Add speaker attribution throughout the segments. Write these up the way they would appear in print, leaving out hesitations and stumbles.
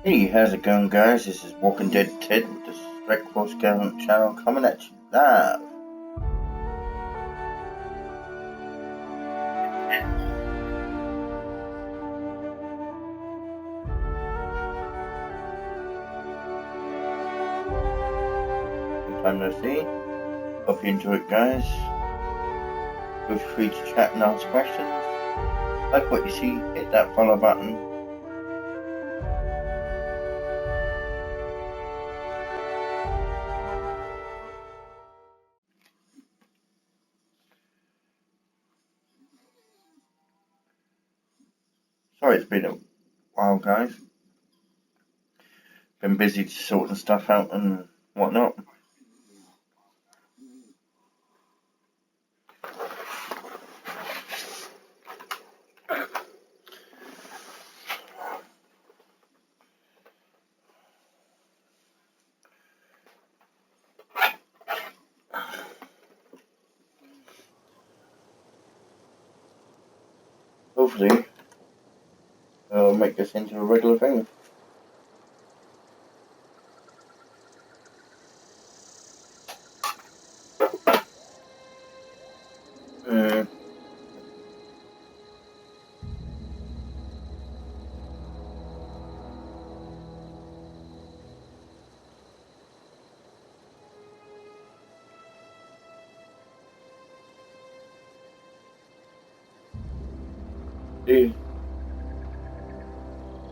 Speaker 1: Hey, how's it going, guys? This is Walking Dead Ted with the Strike Force Government channel coming at you live. Long time no see. Hope you enjoy it, guys. Feel free to chat and ask questions. Like what you see, hit that follow button. Sorry it's been a while, guys. Been busy sorting stuff out and whatnot. Hopefully, I'll make this into a regular thing.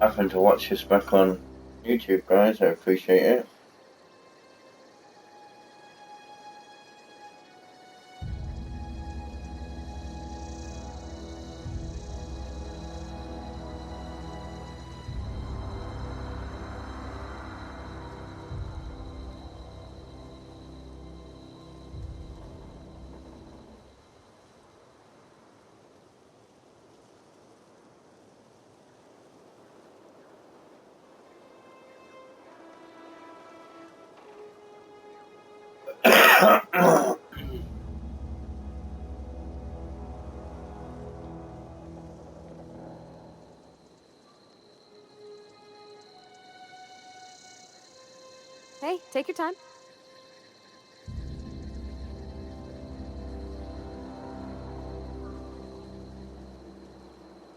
Speaker 1: Happen to watch this back on YouTube, guys. I appreciate it.
Speaker 2: Hey, take your time.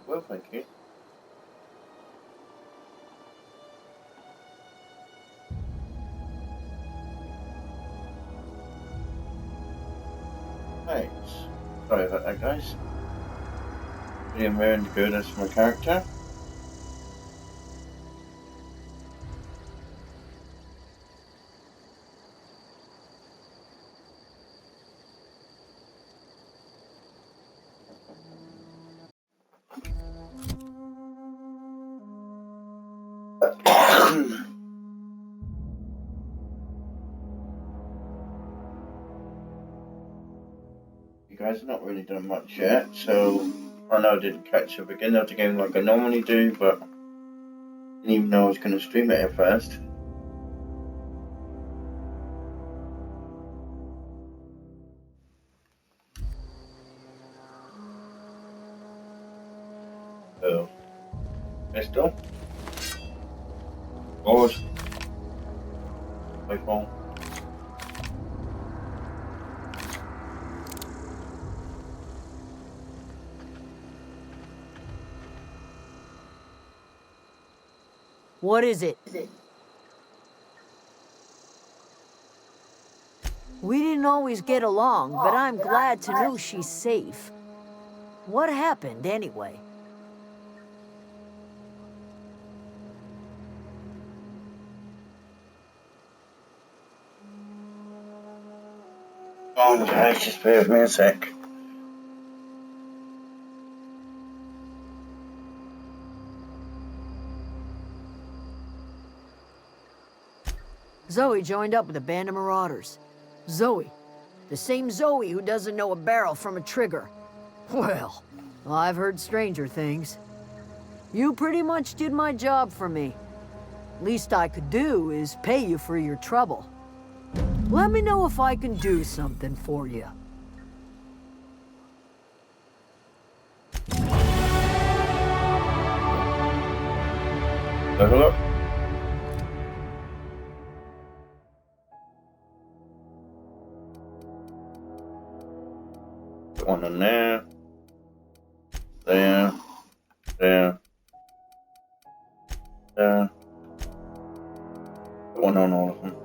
Speaker 1: Well, thank you. Thanks. Sorry about that, guys. Being very good as my character. You guys have not really done much yet, so I know I didn't catch the beginning of the game like I normally do, but didn't even know I was going to stream it at first. So, pistol, board, rifle.
Speaker 3: What is it? We didn't always get along, but I'm glad to know she's safe. What happened, anyway?
Speaker 1: Oh, guys, just bear with me a sec.
Speaker 3: Zoe joined up with a band of marauders. Zoe. The same Zoe who doesn't know a barrel from a trigger. Well, I've heard stranger things. You pretty much did my job for me. Least I could do is pay you for your trouble. Let me know if I can do something for you.
Speaker 1: Level up. one on there. There. There. There. Put one on all of them.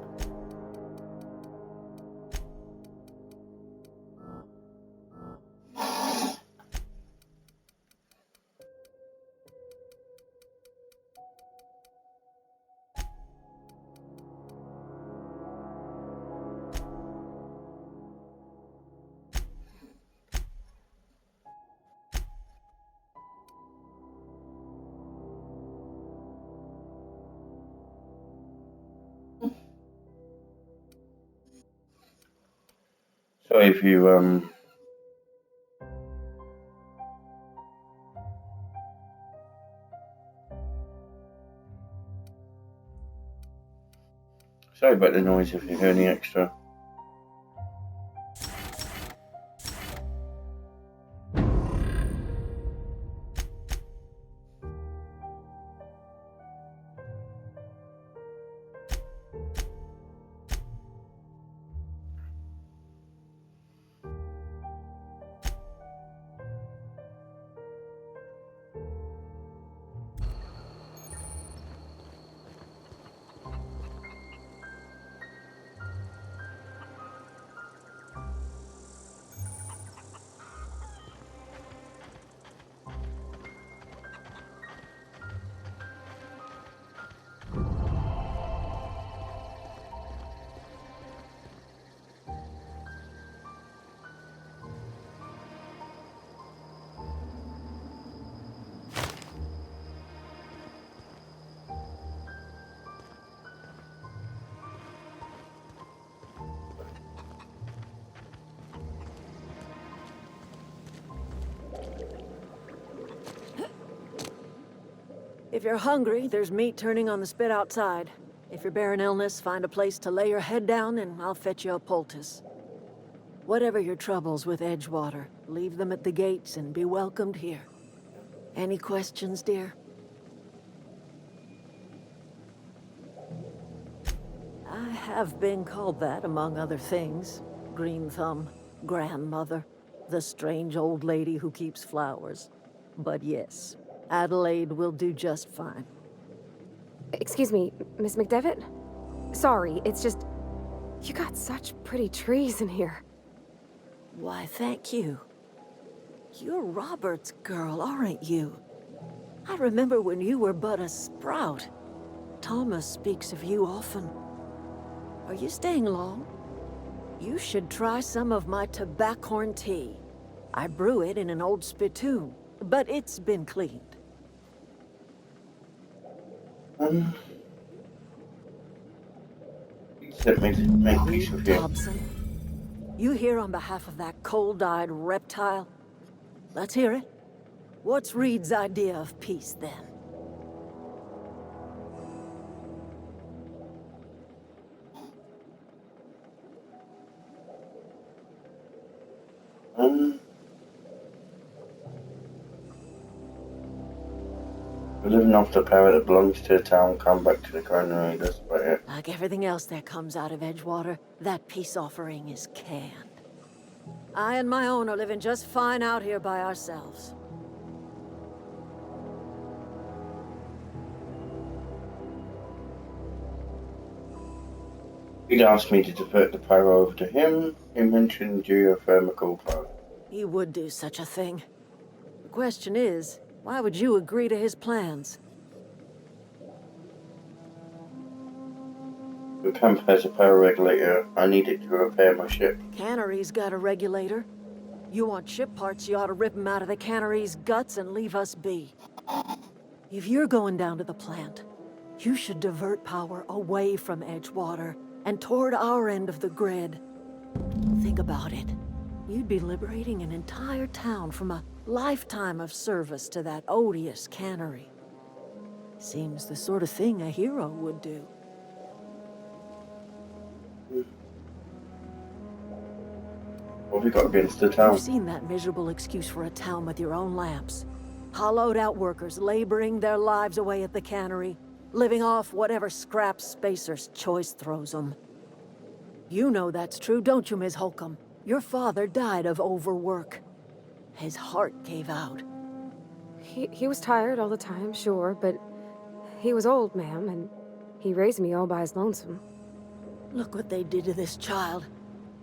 Speaker 1: So if you sorry about the noise if you hear any extra.
Speaker 3: If you're hungry, there's meat turning on the spit outside. If you're bearing illness, find a place to lay your head down and I'll fetch you a poultice. Whatever your troubles with Edgewater, leave them at the gates and be welcomed here. Any questions, dear? I have been called that, among other things. Green Thumb, grandmother, the strange old lady who keeps flowers. But yes, Adelaide will do just fine.
Speaker 2: Excuse me, Miss McDevitt? Sorry, it's just... You got such pretty trees in here.
Speaker 3: Why, thank you. You're Robert's girl, aren't you? I remember when you were but a sprout. Thomas speaks of you often. Are you staying long? You should try some of my tobaccorn tea. I brew it in an old spittoon, but it's been cleaned.
Speaker 1: Make peace with you.
Speaker 3: Dobson, you here on behalf of that cold-eyed reptile? Let's hear it. What's Reed's idea of peace, then?
Speaker 1: We're living off the power that belongs to the town, come back to the granary, that's about it.
Speaker 3: Like everything else that comes out of Edgewater, that peace offering is canned. I and my own are living just fine out here by ourselves.
Speaker 1: He'd asked me to divert the power over to him. He mentioned geothermal power.
Speaker 3: He would do such a thing. The question is, why would you agree to his plans?
Speaker 1: The camp has a power regulator. I need it to repair my ship.
Speaker 3: Cannery's got a regulator. You want ship parts, you ought to rip them out of the cannery's guts and leave us be. If you're going down to the plant, you should divert power away from Edgewater and toward our end of the grid. Think about it. You'd be liberating an entire town from a lifetime of service to that odious cannery. Seems the sort of thing a hero would do.
Speaker 1: What have we got against the town?
Speaker 3: You've seen that miserable excuse for a town with your own lamps. Hollowed-out workers laboring their lives away at the cannery, living off whatever scraps Spacer's choice throws them. You know that's true, don't you, Ms. Holcomb? Your father died of overwork. His heart gave out.
Speaker 2: He was tired all the time, sure, but he was old, ma'am, and he raised me all by his lonesome.
Speaker 3: Look what they did to this child.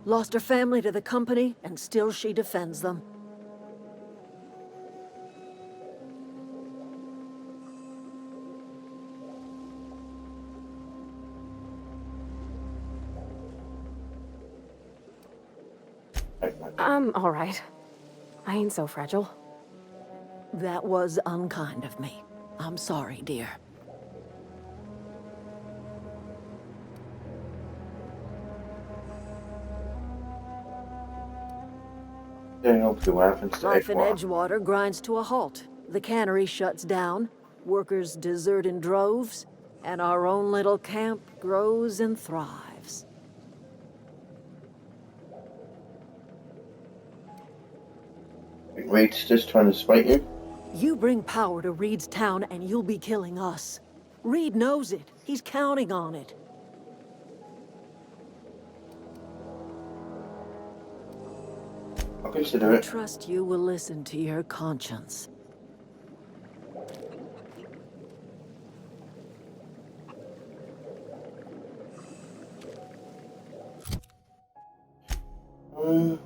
Speaker 3: Lost her family to the company, and still she defends them.
Speaker 2: I'm all right. I ain't so fragile.
Speaker 3: That was unkind of me. I'm sorry, dear.
Speaker 1: Don't know what happens to
Speaker 3: Life in
Speaker 1: Edgewater.
Speaker 3: Edgewater grinds to a halt. The cannery shuts down, workers desert in droves, and our own little camp grows and thrives.
Speaker 1: Reed's just trying to spite you.
Speaker 3: You bring power to Reed's town and you'll be killing us. Reed knows it. He's counting on it.
Speaker 1: I'll consider
Speaker 3: I
Speaker 1: it.
Speaker 3: trust you will listen to your conscience.
Speaker 1: Um,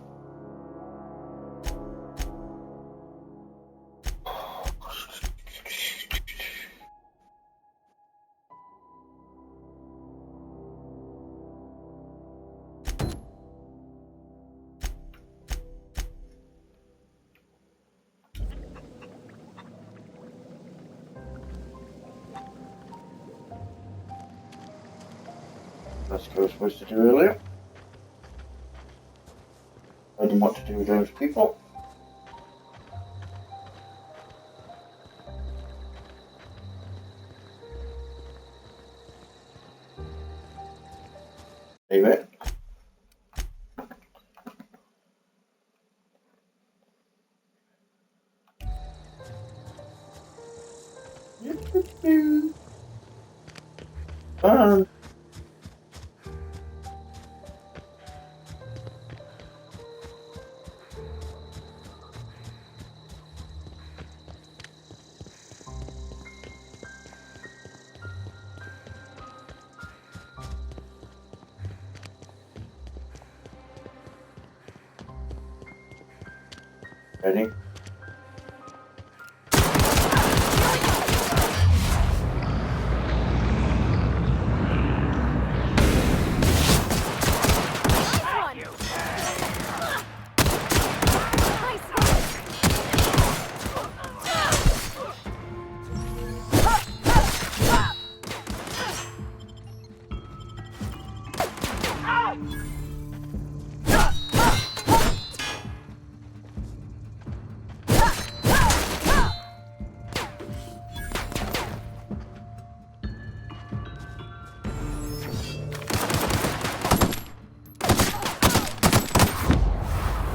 Speaker 1: that's what I was supposed to do earlier. I didn't want to do with those people. Leave it. Fun. Ready?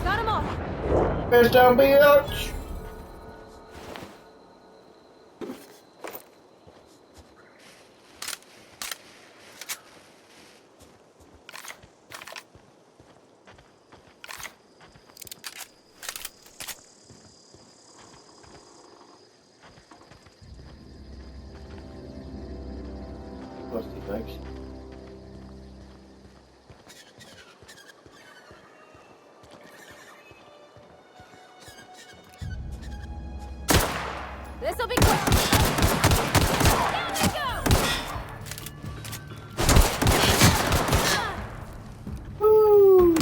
Speaker 2: Got him all!
Speaker 1: First down, bitch! Lost his legs.
Speaker 2: This'll be quick! Down they go!
Speaker 1: Woo!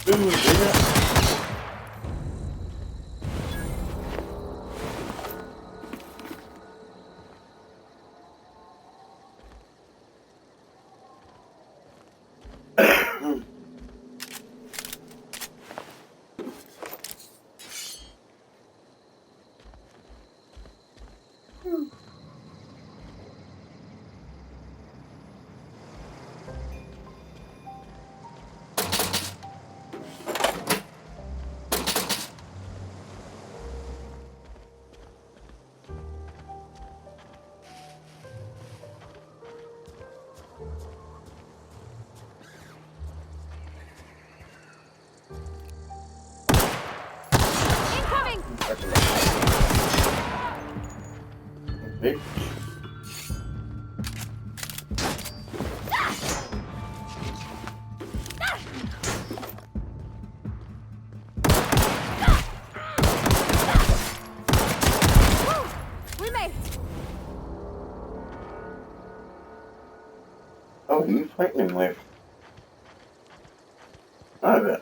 Speaker 1: Boom, yeah. Bitch.
Speaker 2: We made it.
Speaker 1: Oh, who are you fighting with? I bet.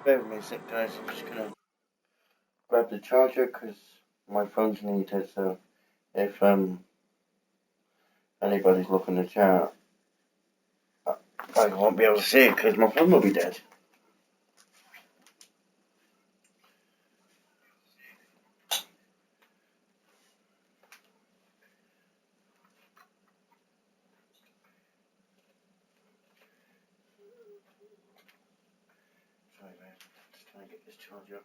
Speaker 1: Bear with me a sec, guys. I'm just gonna grab the charger because my phone's needed. So if anybody's looking to chat, I won't be able to see it because my phone will be dead. Sorry, man. Just trying to get this charger.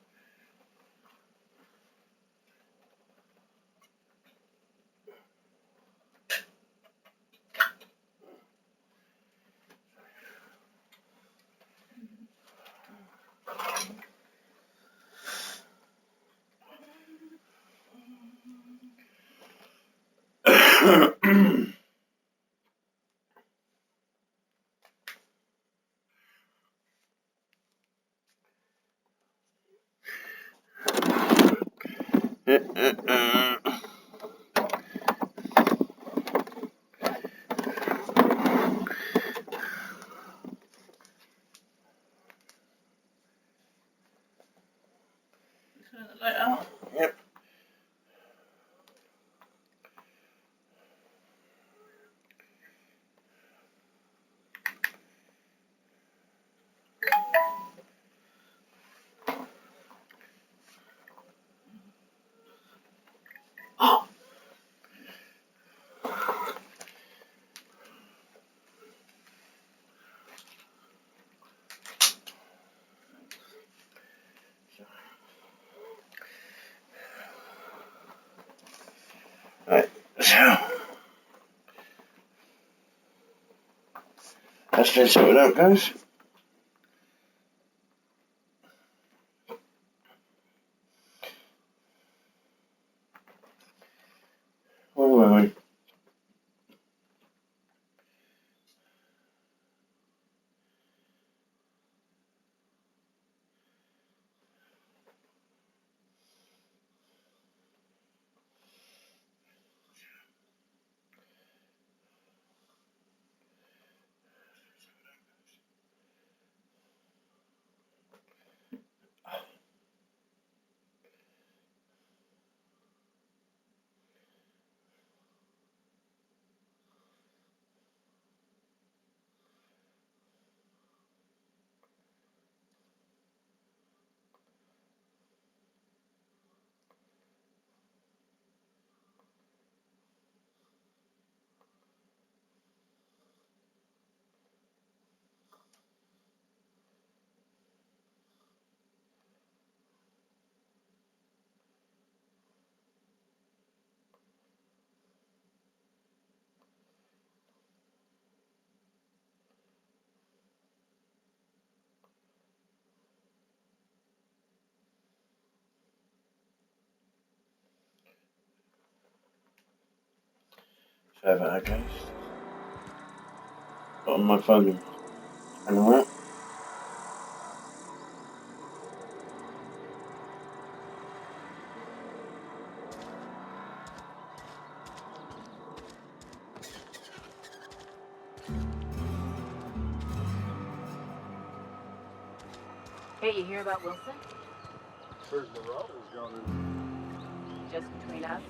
Speaker 1: Yep. Right, so that's been sorted out, guys. Where were we? server, I guess. Got on my phone and around.
Speaker 2: Hey, you hear about Wilson?
Speaker 4: Heard Marauders gone in.
Speaker 2: Just between us.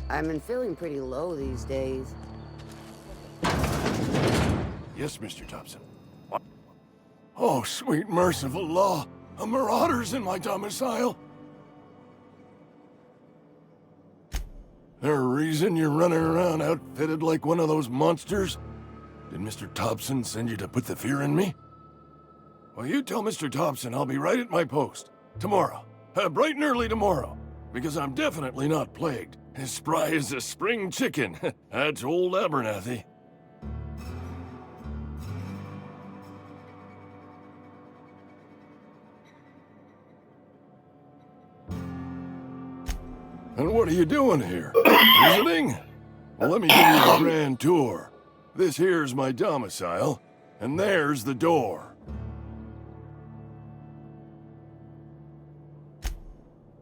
Speaker 5: I've been feeling pretty low these days.
Speaker 4: Yes, Mr. Thompson. What? Oh, sweet merciful law! A marauder's in my domicile! There a reason you're running around outfitted like one of those monsters? Did Mr. Thompson send you to put the fear in me? Well, you tell Mr. Thompson I'll be right at my post. Tomorrow. Bright and early tomorrow. Because I'm definitely not plagued. As spry as a spring chicken. That's old Abernathy. And what are you doing here? Visiting? Well, let me give you a grand tour. This here's my domicile, and there's the door.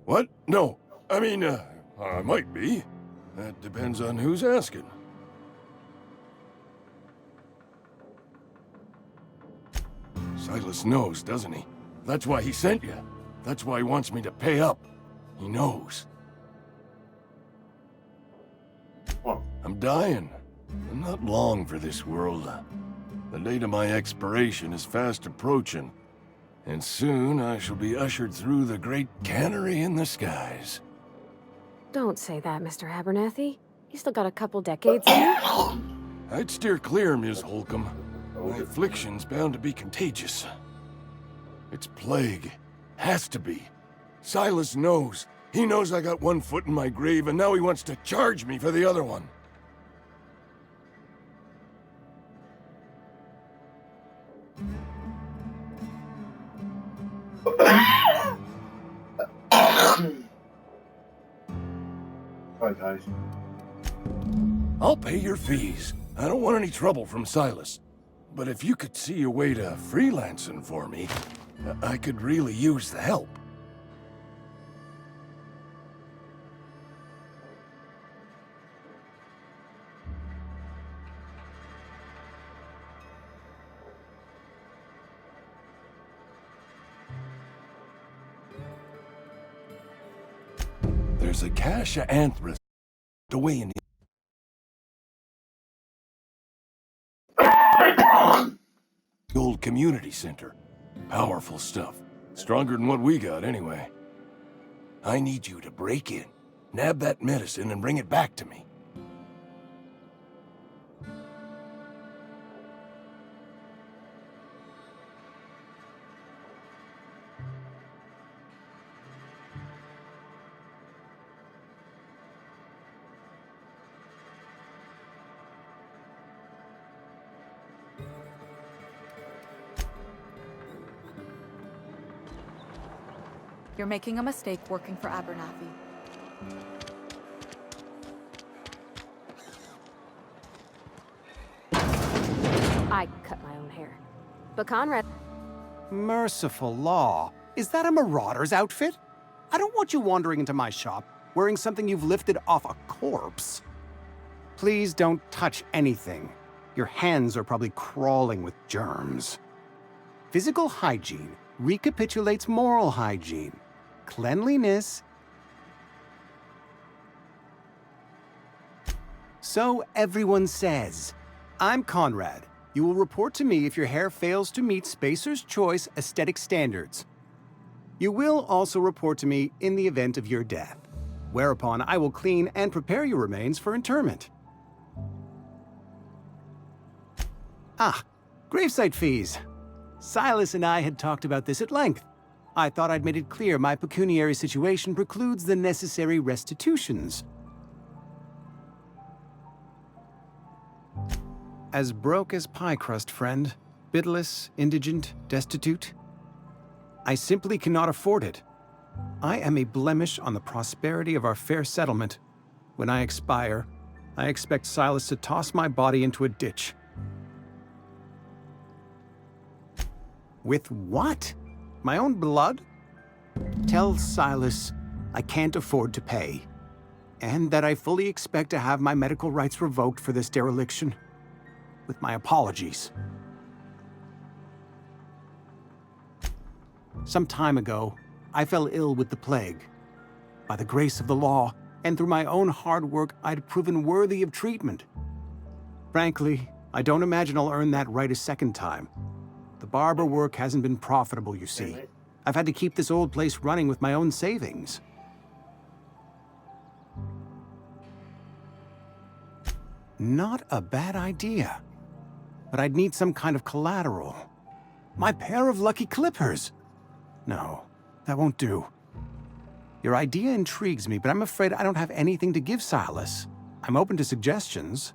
Speaker 4: What? No. I mean, I might be. That depends on who's asking. Silas knows, doesn't he? That's why he sent you. That's why he wants me to pay up. He knows.
Speaker 1: What?
Speaker 4: I'm dying. I'm not long for this world. The date of my expiration is fast approaching. And soon I shall be ushered through the great cannery in the skies.
Speaker 2: Don't say that, Mr. Abernathy. You still got a couple decades in you.
Speaker 4: I'd steer clear, Ms. Holcomb. My affliction's bound to be contagious. It's plague. Has to be. Silas knows. He knows I got one foot in my grave, and now he wants to charge me for the other one.
Speaker 1: Hi guys.
Speaker 4: I'll pay your fees. I don't want any trouble from Silas. But if you could see a way to freelancing for me, I could really use the help. There's a cache of anthrax away in the old community center. Powerful stuff. Stronger than what we got, anyway. I need you to break in, nab that medicine, and bring it back to me.
Speaker 6: You're making a mistake working for Abernathy.
Speaker 2: I cut my own hair. But Conrad...
Speaker 7: Merciful law. Is that a marauder's outfit? I don't want you wandering into my shop wearing something you've lifted off a corpse. Please don't touch anything. Your hands are probably crawling with germs. Physical hygiene recapitulates moral hygiene. Cleanliness. So everyone says. I'm Conrad. You will report to me if your hair fails to meet Spacer's Choice aesthetic standards. You will also report to me in the event of your death, whereupon I will clean and prepare your remains for interment. Ah, gravesite fees. Silas and I had talked about this at length. I thought I'd made it clear my pecuniary situation precludes the necessary restitutions. As broke as pie crust, friend. Bitless, indigent, destitute. I simply cannot afford it. I am a blemish on the prosperity of our fair settlement. When I expire, I expect Silas to toss my body into a ditch. With what? My own blood? Tell Silas I can't afford to pay, and that I fully expect to have my medical rights revoked for this dereliction. With my apologies. Some time ago, I fell ill with the plague. By the grace of the law, and through my own hard work, I'd proven worthy of treatment. Frankly, I don't imagine I'll earn that right a second time. The barber work hasn't been profitable, you see. I've had to keep this old place running with my own savings. Not a bad idea. But I'd need some kind of collateral. My pair of lucky clippers! No, that won't do. Your idea intrigues me, but I'm afraid I don't have anything to give Silas. I'm open to suggestions.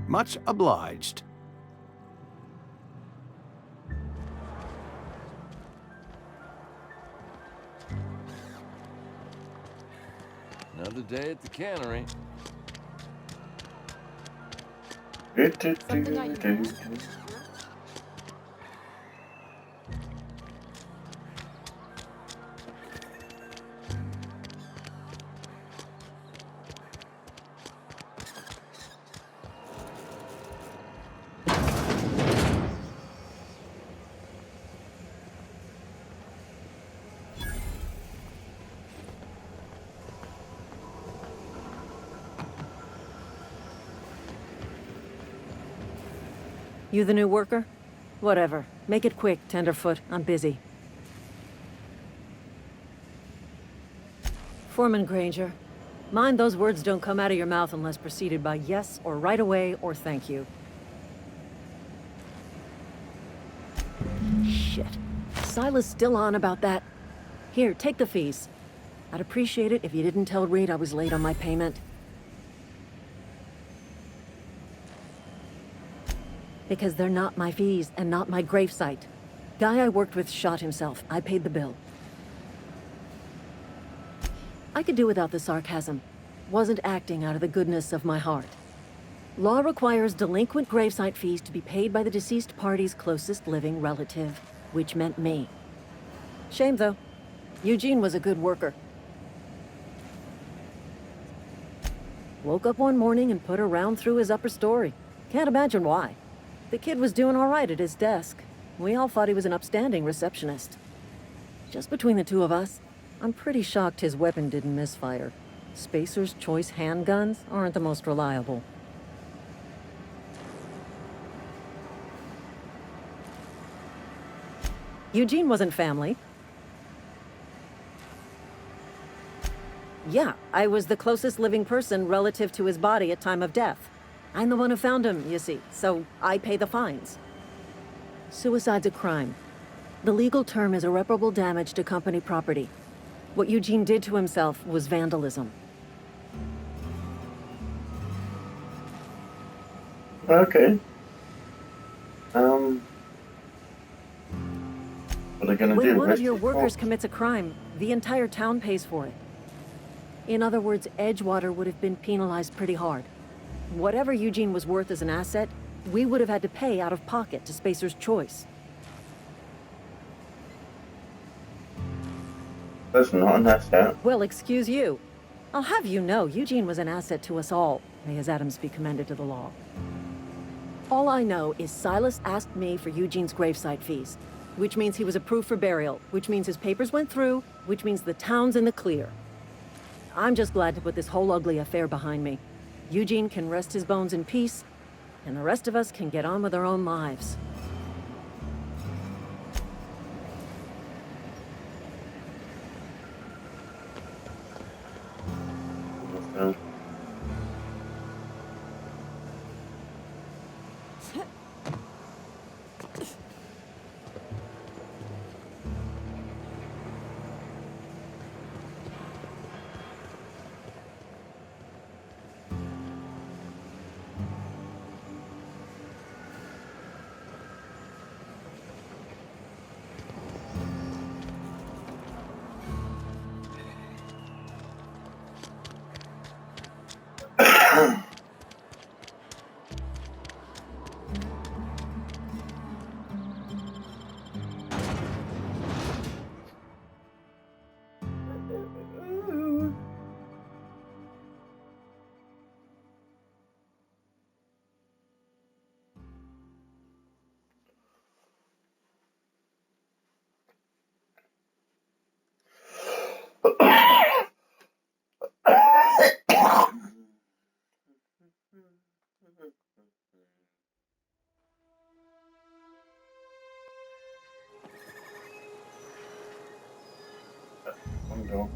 Speaker 7: Much obliged.
Speaker 4: Another day at the cannery.
Speaker 2: Something I know.
Speaker 3: You the new worker? Whatever. Make it quick, Tenderfoot. I'm busy. Foreman Granger. Mind those words don't come out of your mouth unless preceded by yes or right away or thank you. Shit. Silas still on about that. Here, take the fees. I'd appreciate it if you didn't tell Reed I was late on my payment. Because they're not my fees and not my gravesite. Guy I worked with shot himself. I paid the bill. I could do without the sarcasm. Wasn't acting out of the goodness of my heart. Law requires delinquent gravesite fees to be paid by the deceased party's closest living relative, which meant me. Shame, though. Eugene was a good worker. Woke up one morning and put a round through his upper story. Can't imagine why. The kid was doing all right at his desk. We all thought he was an upstanding receptionist. Just between the two of us, I'm pretty shocked his weapon didn't misfire. Spacer's Choice handguns aren't the most reliable. Eugene wasn't family. Yeah, I was the closest living person relative to his body at time of death. I'm the one who found him, you see, so I pay the fines. Suicide's a crime. The legal term is irreparable damage to company property. What Eugene did to himself was vandalism.
Speaker 1: Okay. What are they gonna do?
Speaker 3: When one of your
Speaker 1: Arrest
Speaker 3: workers
Speaker 1: him?
Speaker 3: commits a crime, the entire town pays for it. In other words, Edgewater would have been penalized pretty hard. Whatever Eugene was worth as an asset, we would have had to pay out of pocket to Spacer's Choice.
Speaker 1: That's not an asset.
Speaker 3: Well, excuse you. I'll have you know, Eugene was an asset to us all. May his atoms be commended to the law. All I know is Silas asked me for Eugene's gravesite fees, which means he was approved for burial, which means his papers went through, which means the town's in the clear. I'm just glad to put this whole ugly affair behind me. Eugene can rest his bones in peace, and the rest of us can get on with our own lives.
Speaker 1: Uh, One door.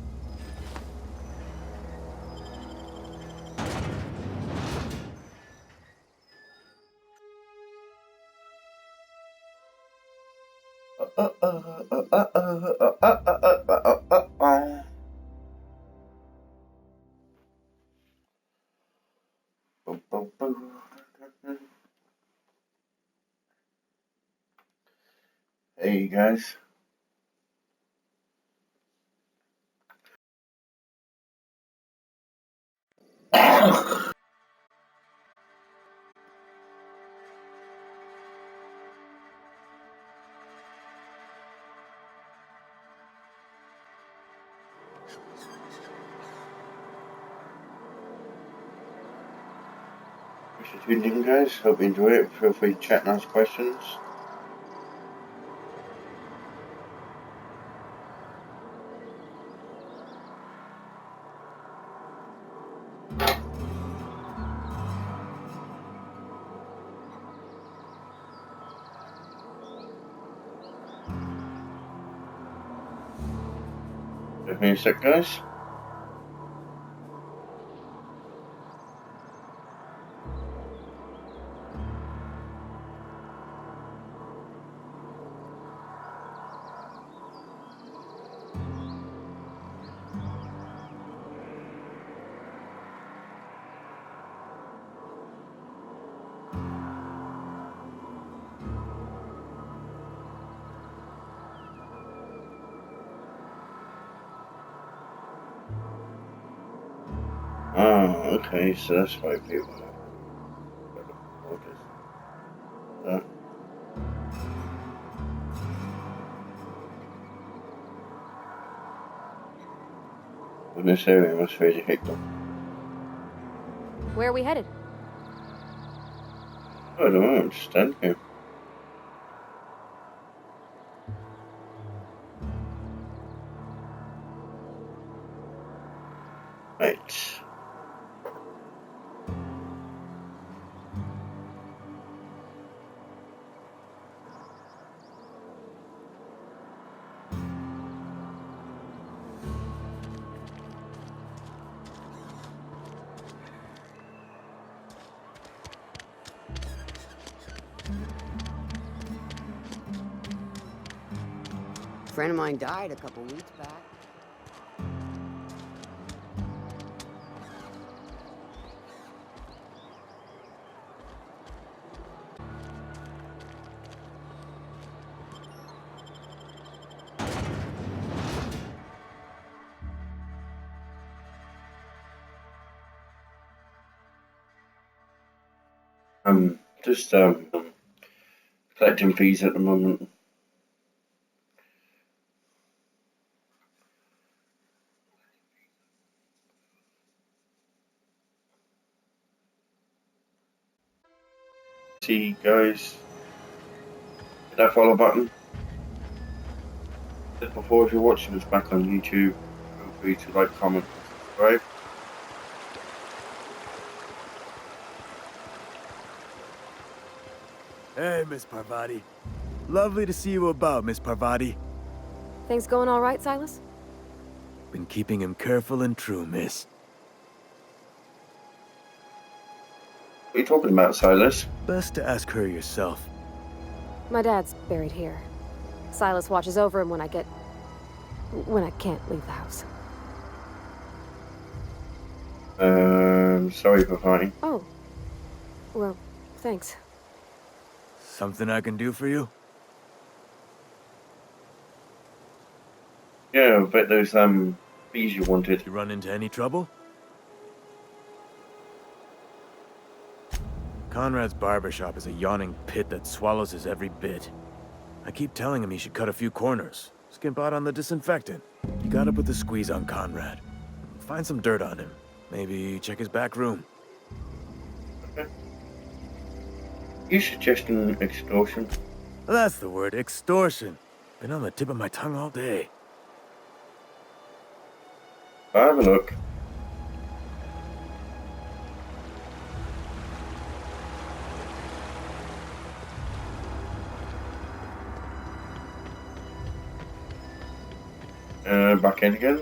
Speaker 1: Hey guys. Thanks for tuning in, guys. Hope you enjoy it. Feel free to chat and ask questions. Give me a sec, guys. Ah, okay, so that's why people have that. In this area must really hate them.
Speaker 2: Where are we headed?
Speaker 1: I don't know, I'm just standing here. Right.
Speaker 5: A friend of mine died a couple weeks back.
Speaker 1: Just collecting fees at the moment. See, guys, hit that follow button. Just before, if you're watching us back on YouTube, feel free to like, comment, and subscribe.
Speaker 8: Hey, Miss Parvati. Lovely to see you about, Miss Parvati.
Speaker 2: Things going all right, Silas?
Speaker 8: Been keeping him careful and true, miss.
Speaker 1: What are you talking about, Silas?
Speaker 8: Best to ask her yourself.
Speaker 2: My dad's buried here. Silas watches over him when I can't leave the house.
Speaker 1: Sorry for fighting.
Speaker 2: Oh. Well, thanks.
Speaker 8: Something I can do for you?
Speaker 1: Yeah, I bet those fees you wanted.
Speaker 8: You run into any trouble? Conrad's barbershop is a yawning pit that swallows his every bit. I keep telling him he should cut a few corners, skimp out on the disinfectant. You gotta put the squeeze on Conrad. Find some dirt on him. Maybe check his back room.
Speaker 1: Okay. You suggesting extortion?
Speaker 8: That's the word, extortion. Been on the tip of my tongue all day.
Speaker 1: I'll have a look. Back in again.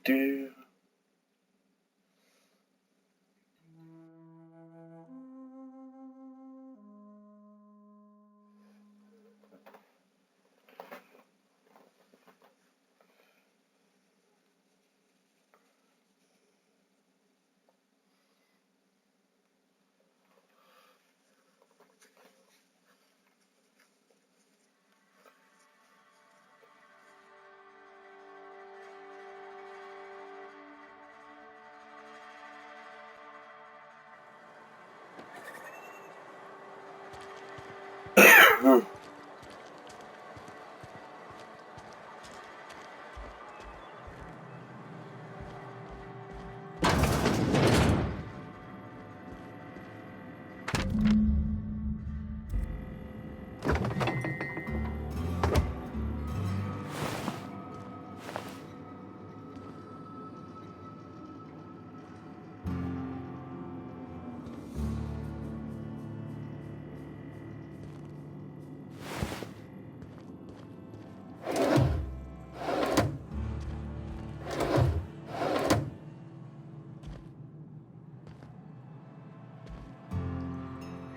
Speaker 1: Do.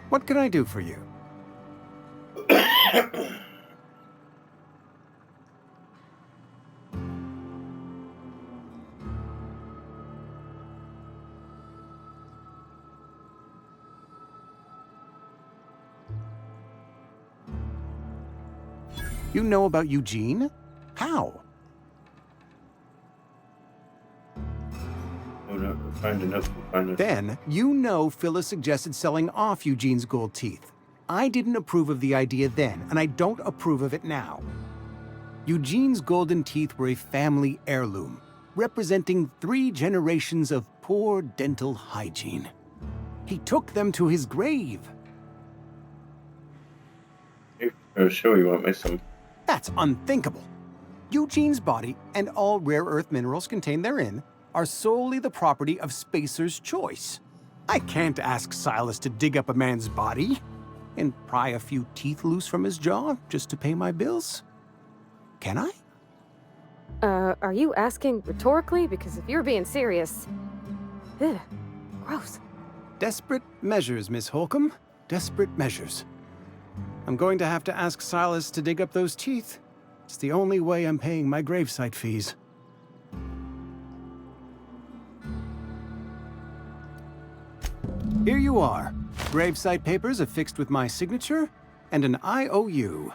Speaker 7: What can I do for you? You know about Eugene? How? Then, you know Phyllis suggested selling off Eugene's gold teeth. I didn't approve of the idea then, and I don't approve of it now. Eugene's golden teeth were a family heirloom, representing 3 generations of poor dental hygiene. He took them to his grave.
Speaker 1: I'm sure you won't miss them.
Speaker 7: That's unthinkable. Eugene's body and all rare earth minerals contained therein are solely the property of Spacer's choice. I can't ask Silas to dig up a man's body and pry a few teeth loose from his jaw just to pay my bills. Can I?
Speaker 2: Are you asking rhetorically? Because if you're being serious... Ugh, gross.
Speaker 7: Desperate measures, Miss Holcomb. Desperate measures. I'm going to have to ask Silas to dig up those teeth. It's the only way I'm paying my gravesite fees. Here you are. Gravesite papers affixed with my signature and an IOU.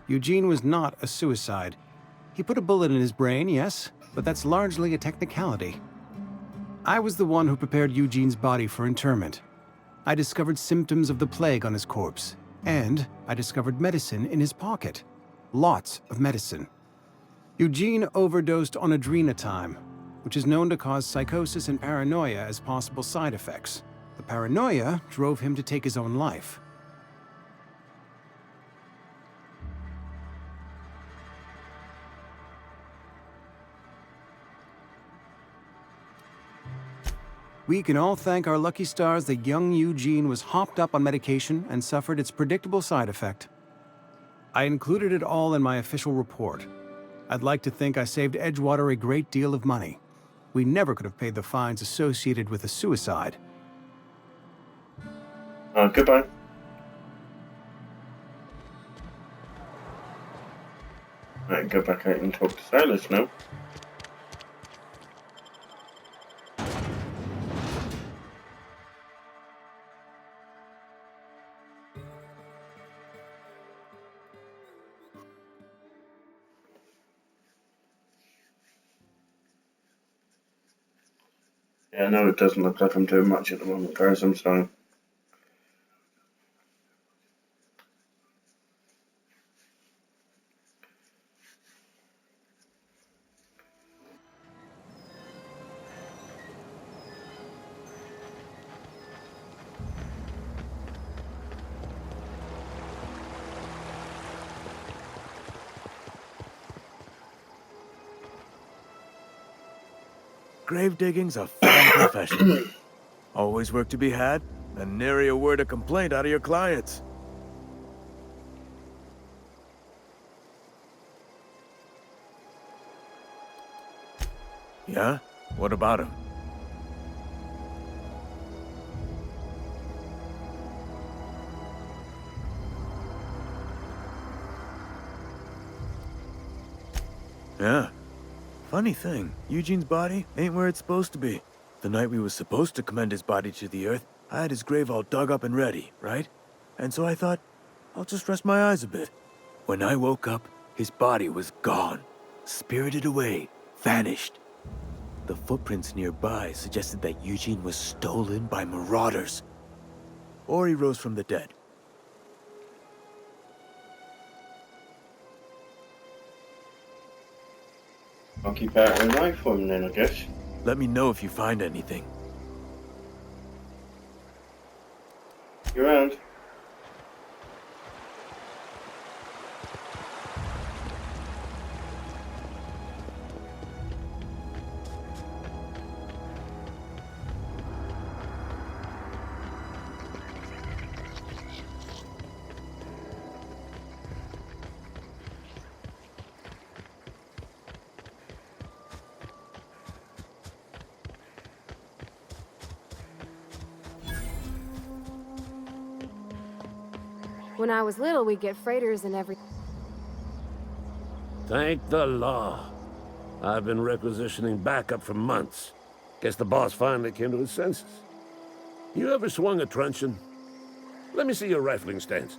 Speaker 7: Eugene was not a suicide. He put a bullet in his brain, yes, but that's largely a technicality. I was the one who prepared Eugene's body for interment. I discovered symptoms of the plague on his corpse, and I discovered medicine in his pocket. Lots of medicine. Eugene overdosed on adrenatime, which is known to cause psychosis and paranoia as possible side effects. The paranoia drove him to take his own life. We can all thank our lucky stars that young Eugene was hopped up on medication and suffered its predictable side effect. I included it all in my official report. I'd like to think I saved Edgewater a great deal of money. We never could have paid the fines associated with a suicide.
Speaker 1: Goodbye. I can go back out and talk to Silas now. Yeah, no, it doesn't look like I'm doing much at the moment, guys. I'm sorry.
Speaker 8: Grave digging's a fine profession. Always work to be had, and nary a word of complaint out of your clients. Yeah? What about him? Yeah. Funny thing, Eugene's body ain't where it's supposed to be. The night we was supposed to commend his body to the earth, I had his grave all dug up and ready, right? And so I thought, I'll just rest my eyes a bit. When I woke up, his body was gone. Spirited away. Vanished. The footprints nearby suggested that Eugene was stolen by marauders. Or he rose from the dead.
Speaker 1: I'll keep out of the way for him then, I guess.
Speaker 8: Let me know if you find anything.
Speaker 1: You around?
Speaker 2: When I was little, we'd get freighters and every...
Speaker 9: Thank the law. I've been requisitioning backup for months. Guess the boss finally came to his senses. You ever swung a truncheon? Let me see your rifling stance.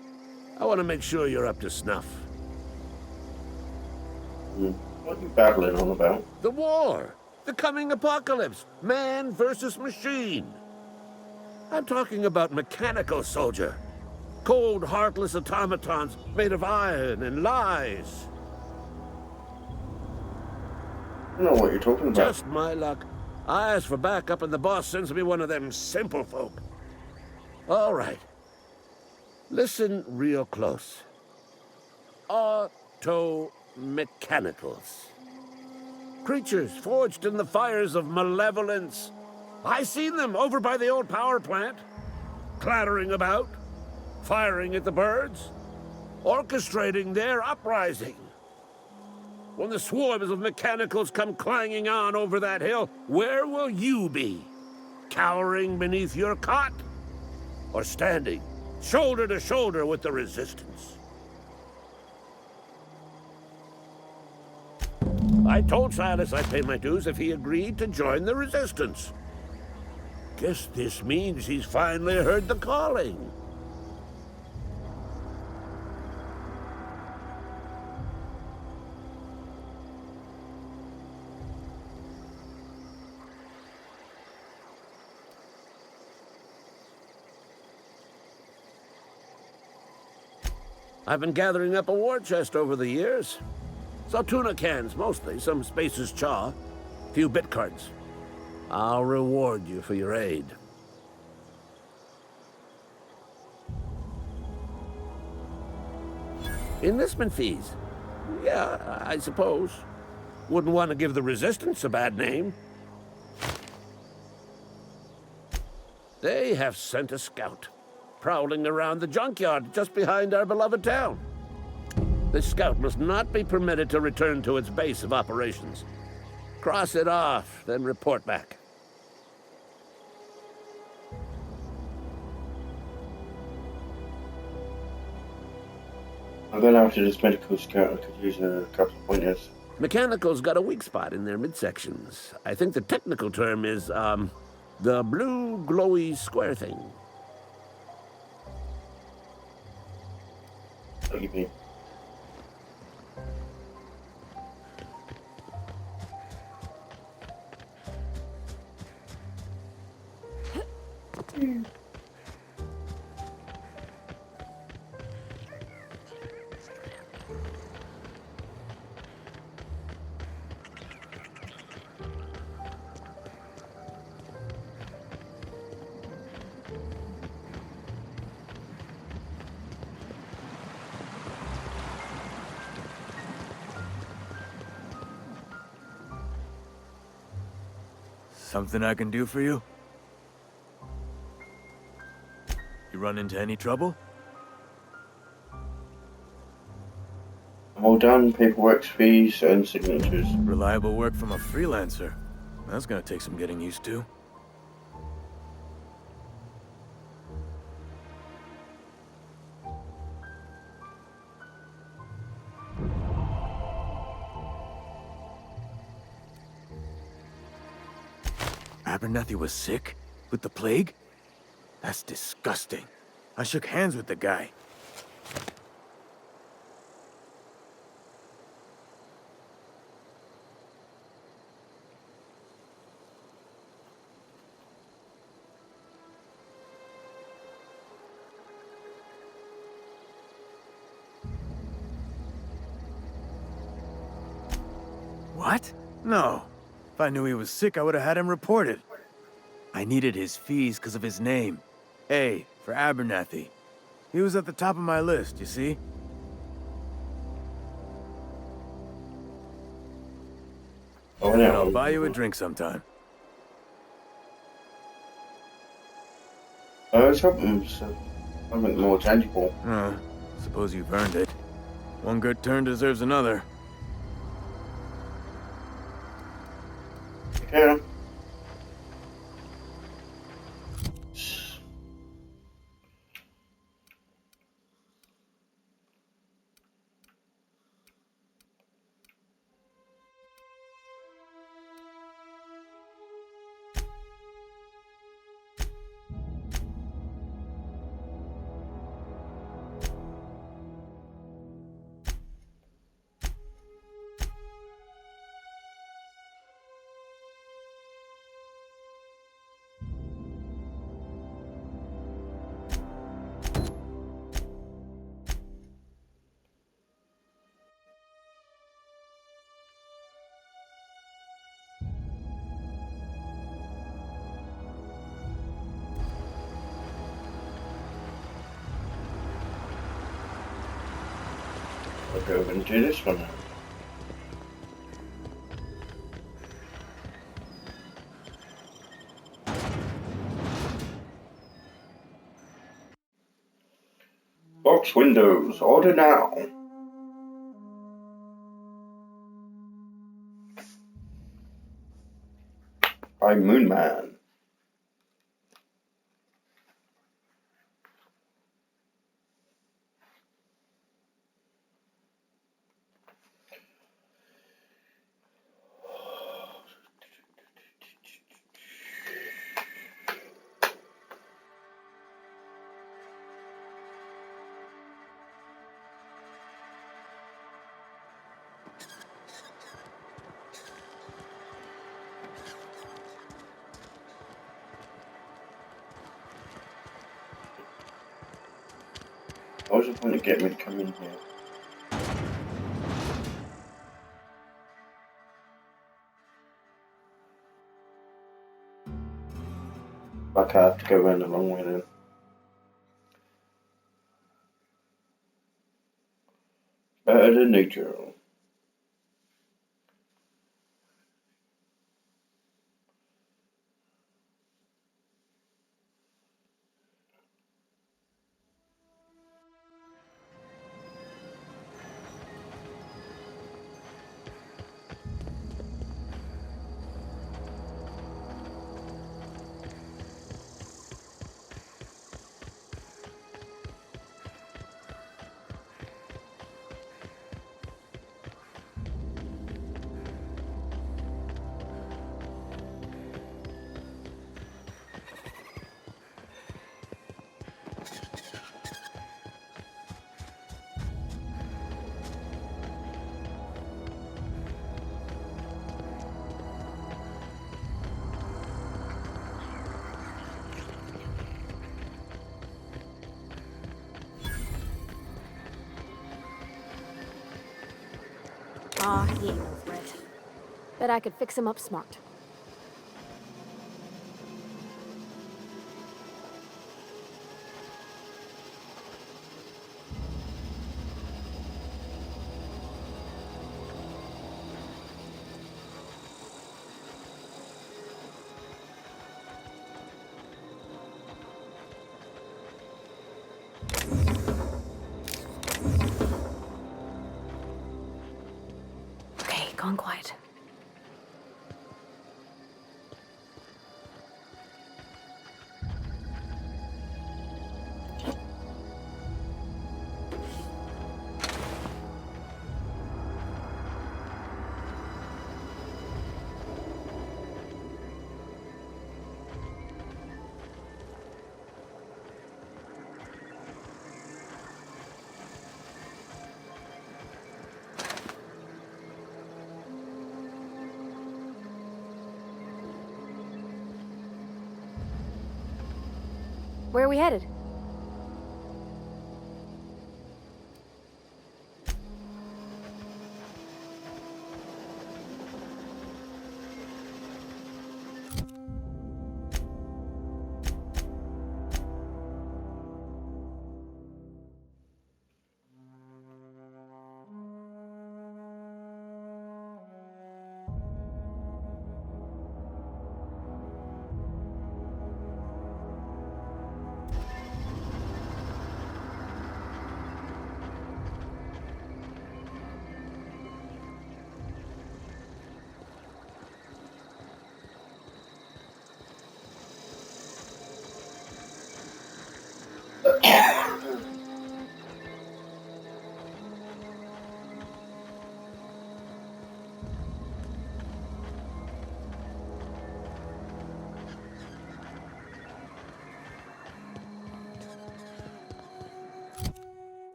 Speaker 9: I want to make sure you're up to snuff.
Speaker 1: What are you babbling on about?
Speaker 9: The war! The coming apocalypse! Man versus machine! I'm talking about mechanical soldier. Cold, heartless automatons made of iron and lies.
Speaker 1: I don't know what you're talking about.
Speaker 9: Just my luck. I ask for backup and the boss sends me one of them simple folk. All right. Listen real close. Auto-mechanicals. Creatures forged in the fires of malevolence. I seen them over by the old power plant. Clattering about. Firing at the birds. Orchestrating their uprising. When the swarms of mechanicals come clanging on over that hill, where will you be? Cowering beneath your cot? Or standing, shoulder to shoulder with the resistance? I told Silas I'd pay my dues if he agreed to join the resistance. Guess this means he's finally heard the calling. I've been gathering up a war chest over the years. Saw tuna cans, mostly, some Spacer's Chaw, a few bit cards. I'll reward you for your aid. Enlistment fees? Yeah, I suppose. Wouldn't want to give the Resistance a bad name. They have sent a scout, prowling around the junkyard just behind our beloved town. This scout must not be permitted to return to its base of operations. Cross it off, then report back.
Speaker 1: I'm going after this medical scout. I could use a couple of pointers.
Speaker 9: Mechanical's got a weak spot in their midsections. I think the technical term is, the blue glowy square thing.
Speaker 1: What do you mean?
Speaker 8: Something I can do for you? You run into any trouble?
Speaker 1: I'm all done. Paperwork, fees, and signatures.
Speaker 8: Reliable work from a freelancer. That's gonna take some getting used to. Abernathy was sick? With the plague? That's disgusting. I shook hands with the guy. What? No. If I knew he was sick, I would have had him reported. I needed his fees because of his name. A, for Abernathy. He was at the top of my list, you see?
Speaker 1: Oh,
Speaker 8: And
Speaker 1: no.
Speaker 8: I'll buy you a drink sometime.
Speaker 1: Something more tangible.
Speaker 8: Suppose you've earned it. One good turn deserves another.
Speaker 1: Okay. I'll go over and do this one now. Box windows, order now. By Moonman. What was the point of getting me to come in here? Like I have to go around the wrong way then. Better than neutral.
Speaker 2: Aw, he ain't over it. Bet I could fix him up smart. gone quiet. Where are we headed?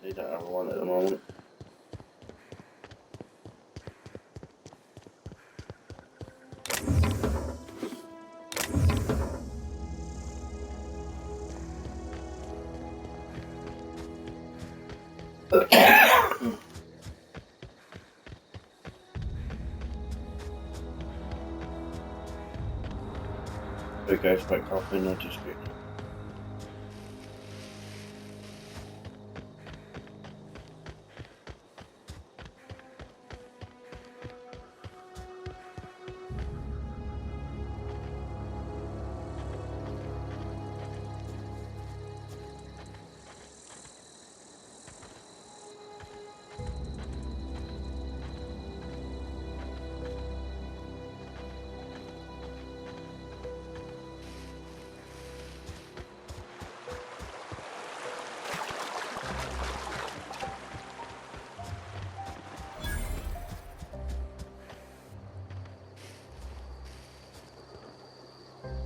Speaker 1: They don't have one at the moment. There goes my coffee, not just good.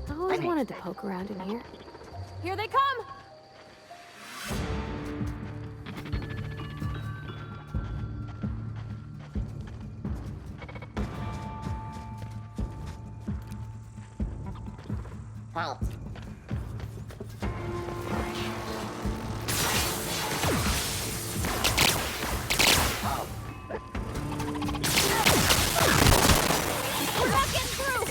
Speaker 2: I always wanted to poke around in here. Here they come!
Speaker 5: Halt.
Speaker 2: We're not getting through!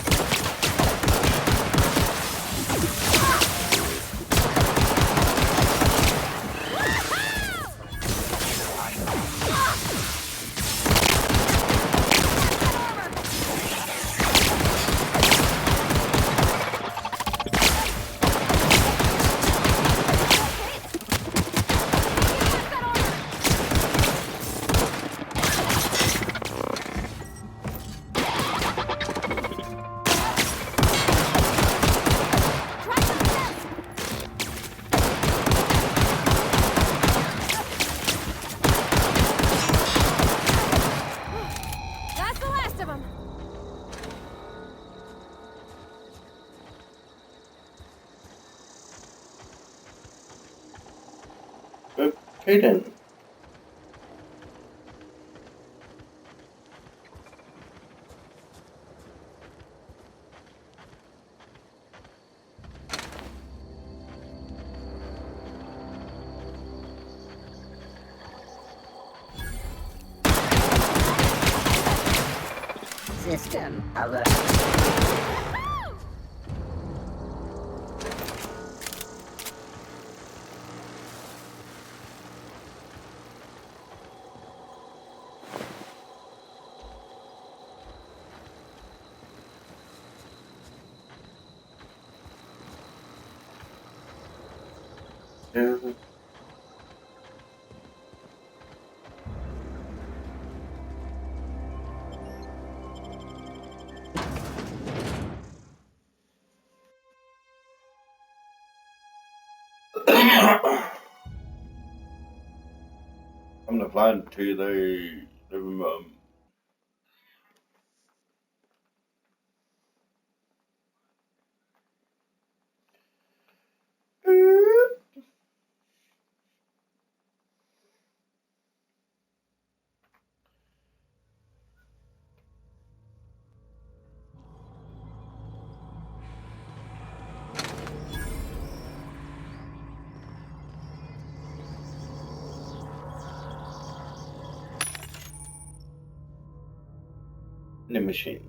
Speaker 1: Okay then.
Speaker 10: system.
Speaker 1: I'm not flying to the machines.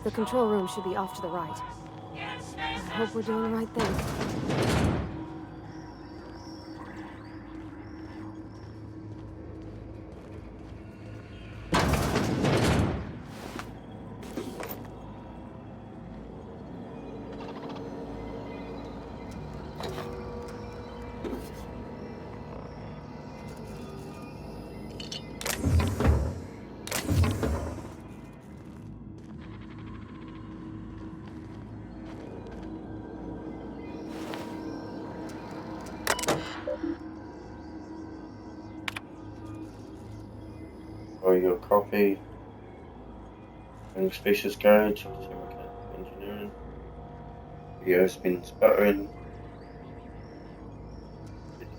Speaker 2: The control room should be off to the right. I hope we're doing the right thing.
Speaker 1: Or your coffee. And spacious garage. Engineering. Video spin sputtering.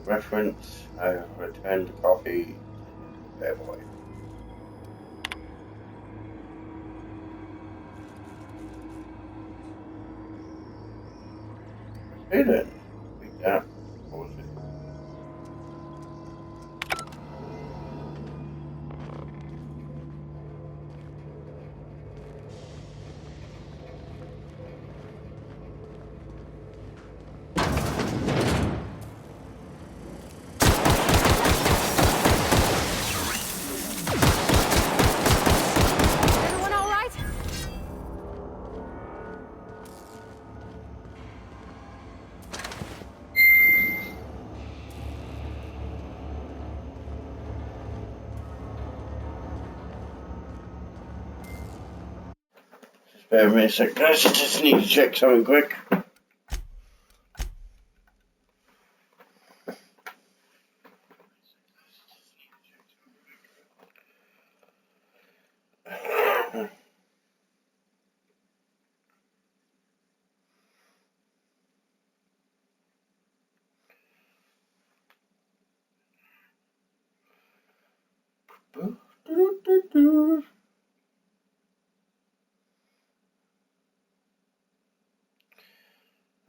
Speaker 1: Reference. I returned the coffee. Bad boy. Hey then. Yeah. What was it?
Speaker 2: Everyone all right?
Speaker 1: Bear with me a sec, guys. I just need to check something quick.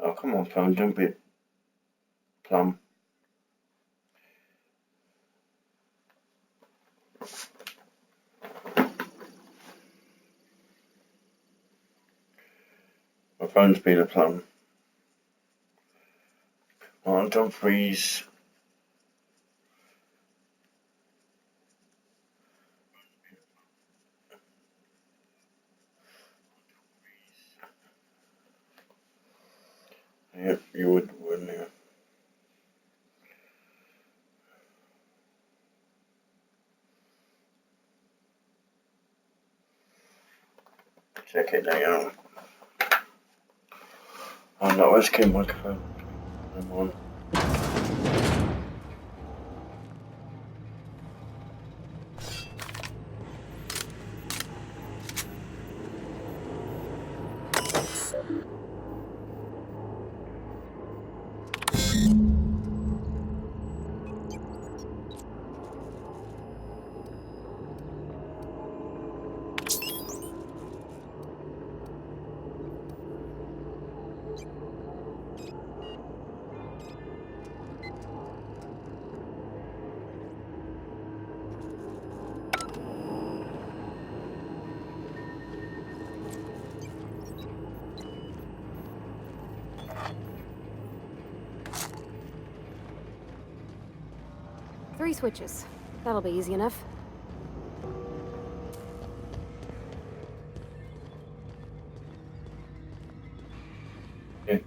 Speaker 1: Oh, come on, phone, don't be plum. My phone's been a plum. Come on, don't freeze. Yep, you would, wouldn't you? Check it now. Oh no, where's Kim microphone? I'm on.
Speaker 2: Three switches. That'll be easy enough.
Speaker 1: Yeah.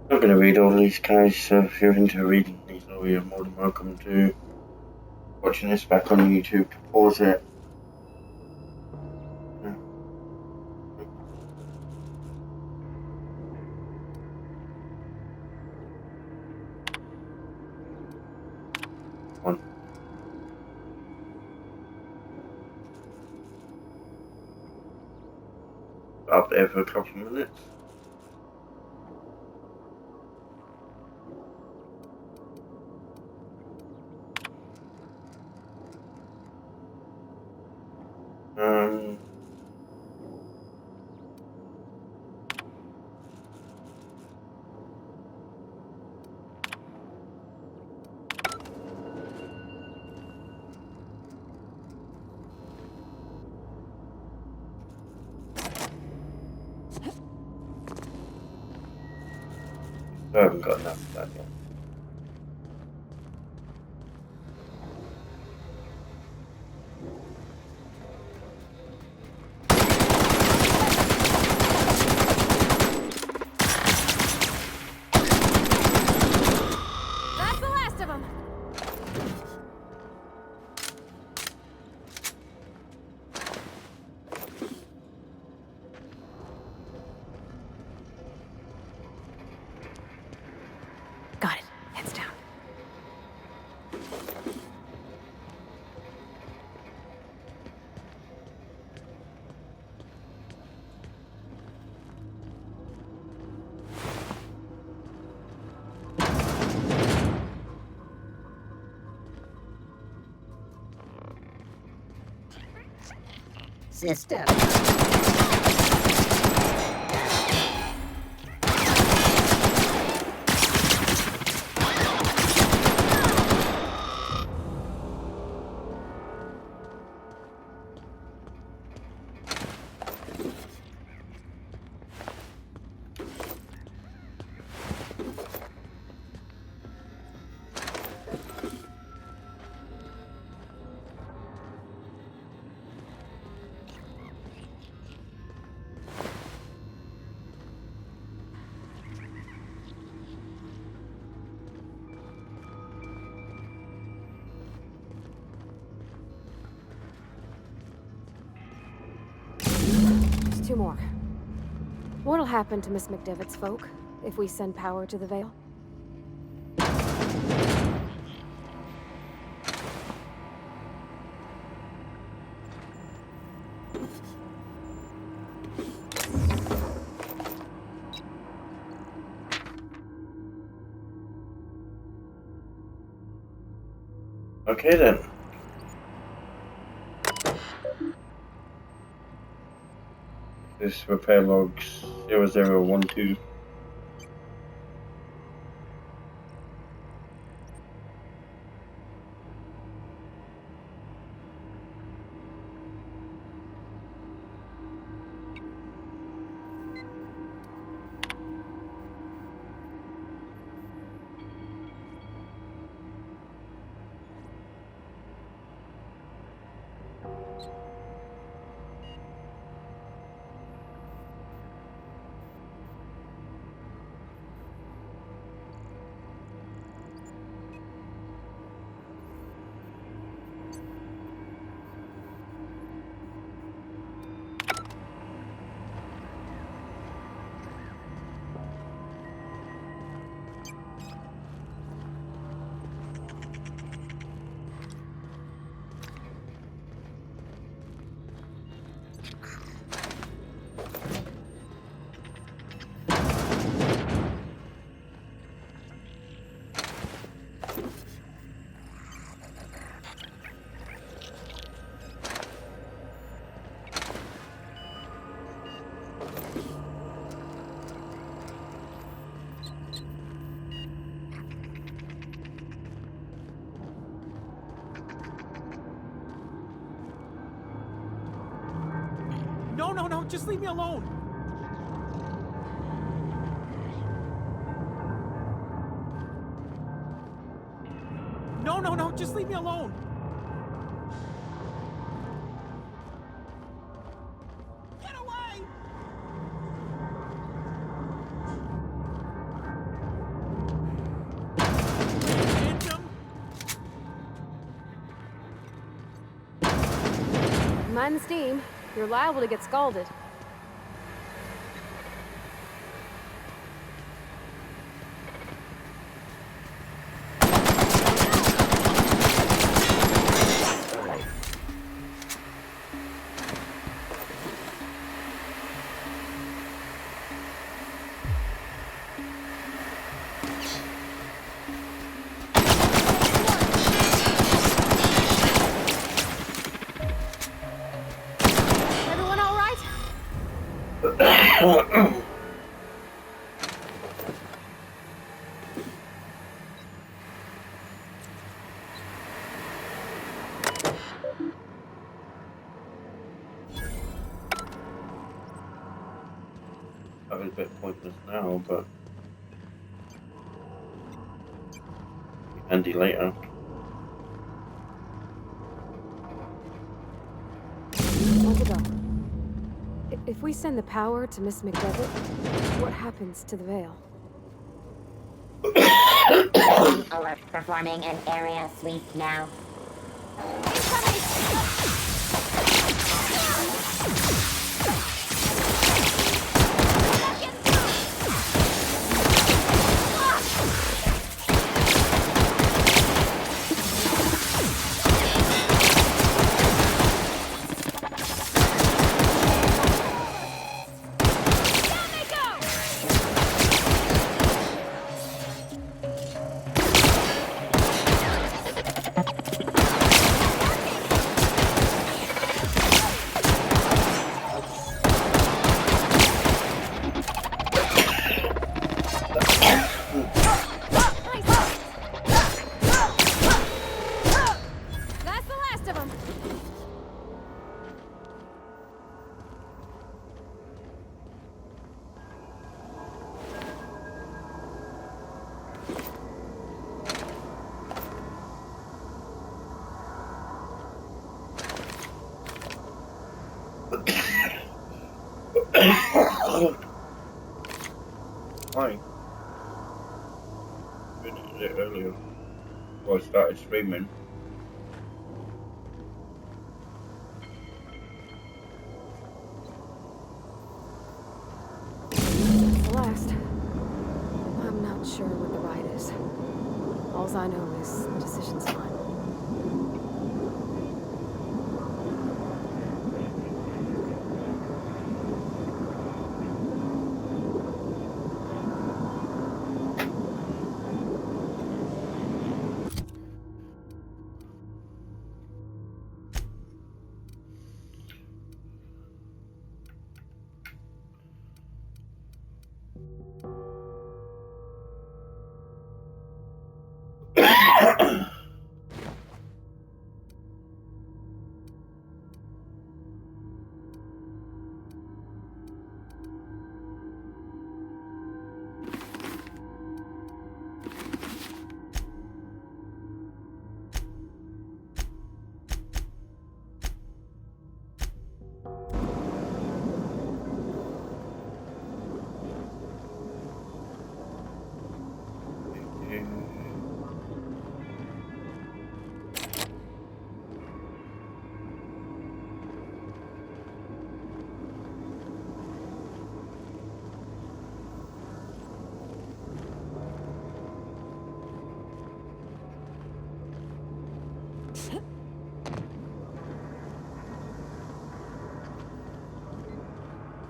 Speaker 1: I'm not going to read all these guys, so if you're into reading these, you're more than welcome to watching this back on YouTube to pause it. One. Up there for a couple of minutes. I haven't got enough of that yet.
Speaker 2: That's the last of them. Got it. Heads down.
Speaker 5: Sister.
Speaker 2: Just two more. What'll happen to Miss McDevitt's folk if we send power to the Vale?
Speaker 1: Okay then. This repair logs 0012.
Speaker 7: just leave me alone. No, just leave me alone. Get away! Phantom!
Speaker 2: Mind the steam. You're liable to get scalded. Everyone all right?
Speaker 1: That was a bit pointless now, but be handy later.
Speaker 2: Isabel, if we send the power to Miss McDevitt, what happens to the Veil?
Speaker 10: Alert, performing an area sweep now.
Speaker 2: That's the last of them.
Speaker 1: Hi. Been a bit earlier. Well, I started streaming.
Speaker 2: The last. I'm not sure what the right is. All I know is the decision's final.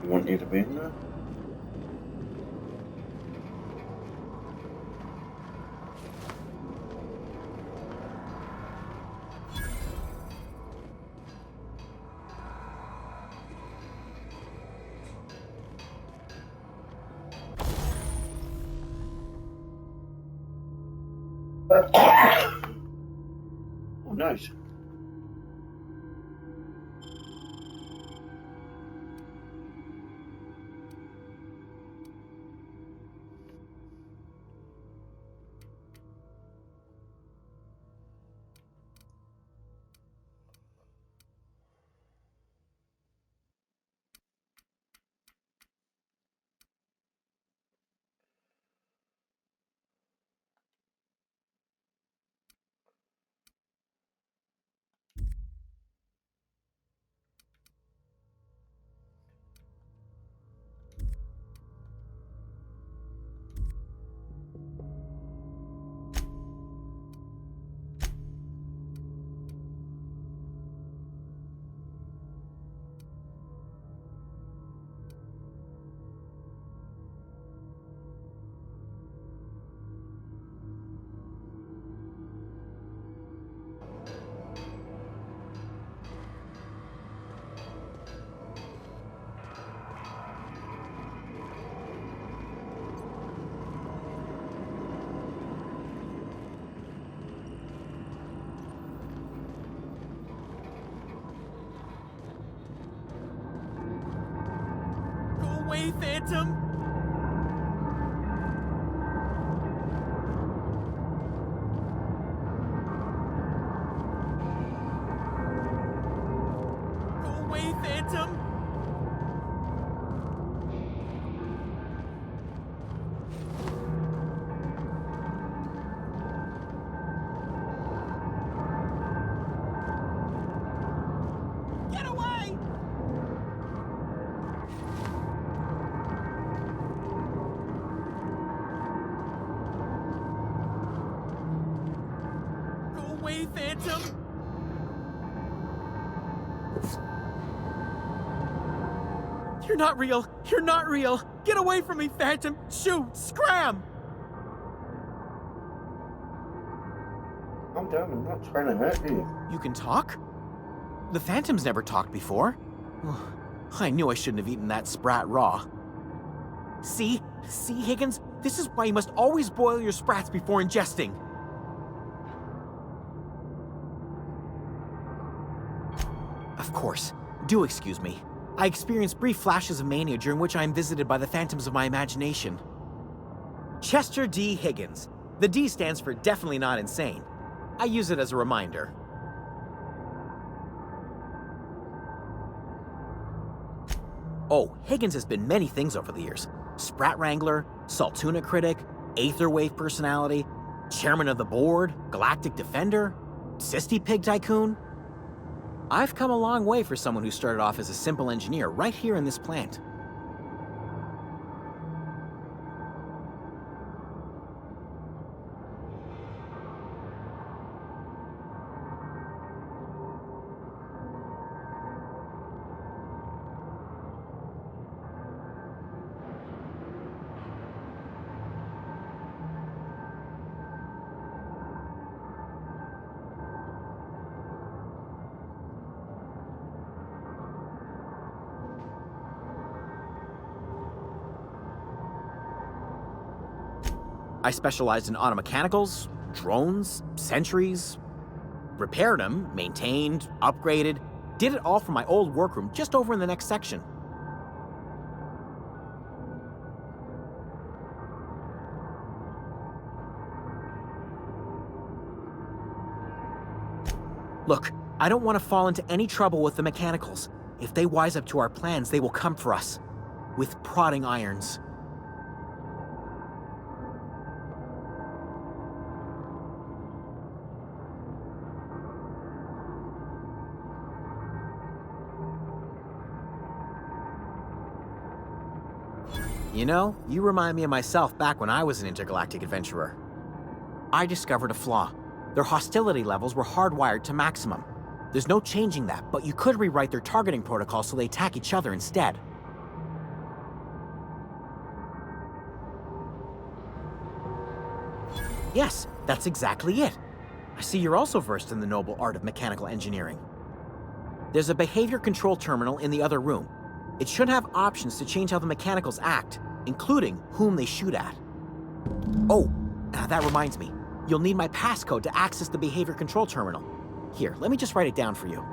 Speaker 1: You want you to be in there? Oh, nice.
Speaker 11: away, Phantom! Go away, Phantom! Get away! Go away, Phantom! You're not real! You're not real! Get away from me, Phantom! Shoot! Scram!
Speaker 1: Calm down, I'm not trying to hurt you.
Speaker 11: You can talk? The Phantom's never talked before. I knew I shouldn't have eaten that sprat raw. See? See, Higgins? This is why you must always boil your sprats before ingesting. Of course. Do excuse me. I experience brief flashes of mania during which I am visited by the phantoms of my imagination. Chester D. Higgins. The D stands for definitely not insane. I use it as a reminder. Oh, Higgins has been many things over the years. Sprat Wrangler, Saltuna Critic, Aetherwave Personality, Chairman of the Board, Galactic Defender, Sisty Pig Tycoon. I've come a long way for someone who started off as a simple engineer right here in this plant. I specialized in automechanicals, drones, sentries, repaired them, maintained, upgraded, did it all from my old workroom just over in the next section. Look, I don't want to fall into any trouble with the mechanicals. If they wise up to our plans, they will come for us. With prodding irons. You know, you remind me of myself back when I was an intergalactic adventurer. I discovered a flaw. Their hostility levels were hardwired to maximum. There's no changing that, but you could rewrite their targeting protocol so they attack each other instead. Yes, that's exactly it. I see you're also versed in the noble art of mechanical engineering. There's a behavior control terminal in the other room. It should have options to change how the mechanicals act, including whom they shoot at. Oh, that reminds me. You'll need my passcode to access the behavior control terminal. Here, let me just write it down for you.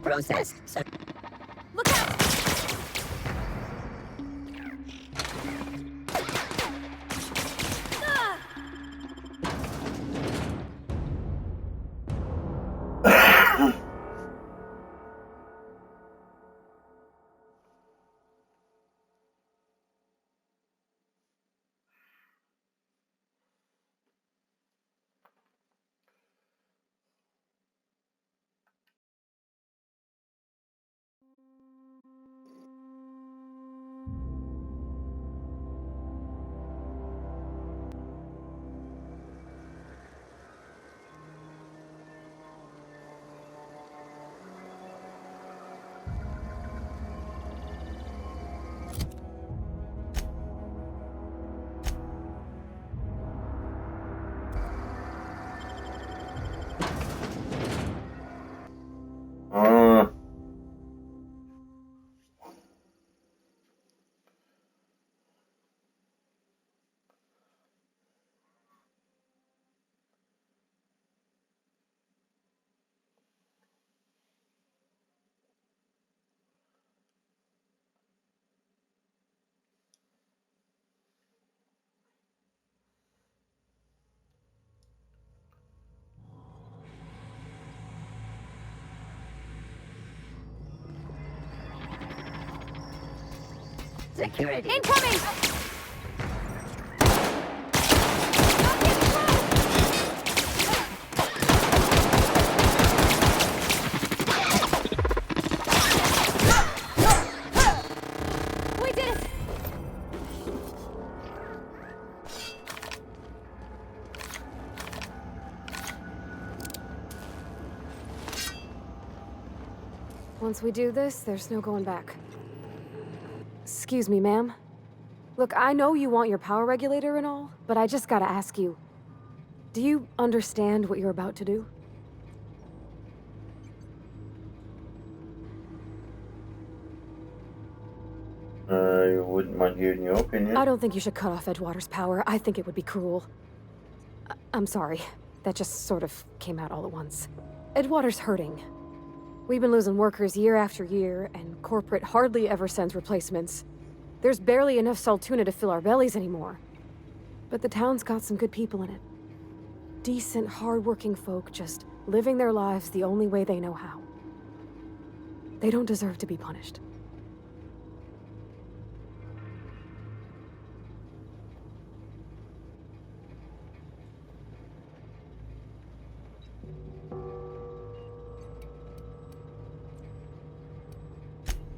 Speaker 10: process. So
Speaker 2: Look out!
Speaker 10: security.
Speaker 2: Incoming! We did it! Once we do this, there's no going back. Excuse me, ma'am. Look, I know you want your power regulator and all, but I just gotta ask you. Do you understand what you're about to do?
Speaker 1: I wouldn't mind hearing your opinion.
Speaker 2: I don't think you should cut off Edgewater's power. I think it would be cruel. I'm sorry. That just sort of came out all at once. Edgewater's hurting. We've been losing workers year after year, and corporate hardly ever sends replacements. There's barely enough Saltuna to fill our bellies anymore. But the town's got some good people in it. Decent, hard-working folk just living their lives the only way they know how. They don't deserve to be punished.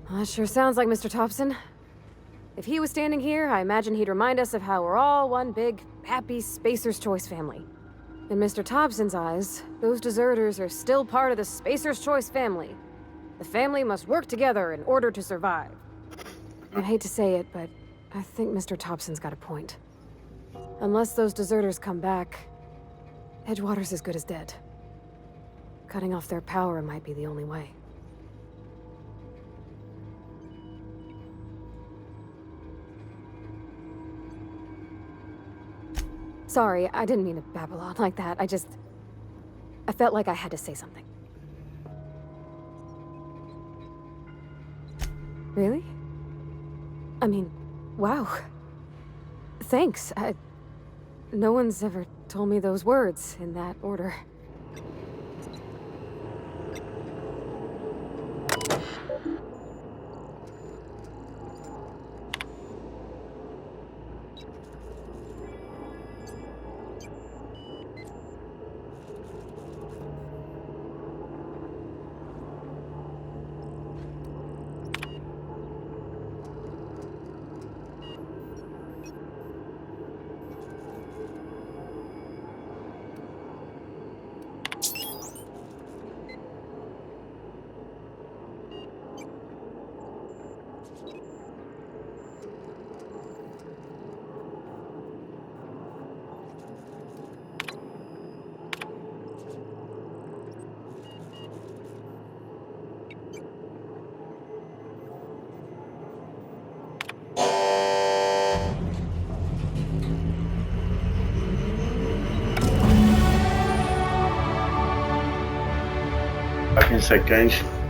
Speaker 2: That sure sounds like Mr. Thompson. If he was standing here, I imagine he'd remind us of how we're all one big, happy Spacer's Choice family. In Mr. Thompson's eyes, those deserters are still part of the Spacer's Choice family. The family must work together in order to survive. I hate to say it, but I think Mr. Thompson's got a point. Unless those deserters come back, Edgewater's as good as dead. Cutting off their power might be the only way. Sorry, I didn't mean to babble on like that. I felt like I had to say something. Really? I mean, wow. Thanks. No one's ever told me those words in that order.
Speaker 1: Back in a sec, guys.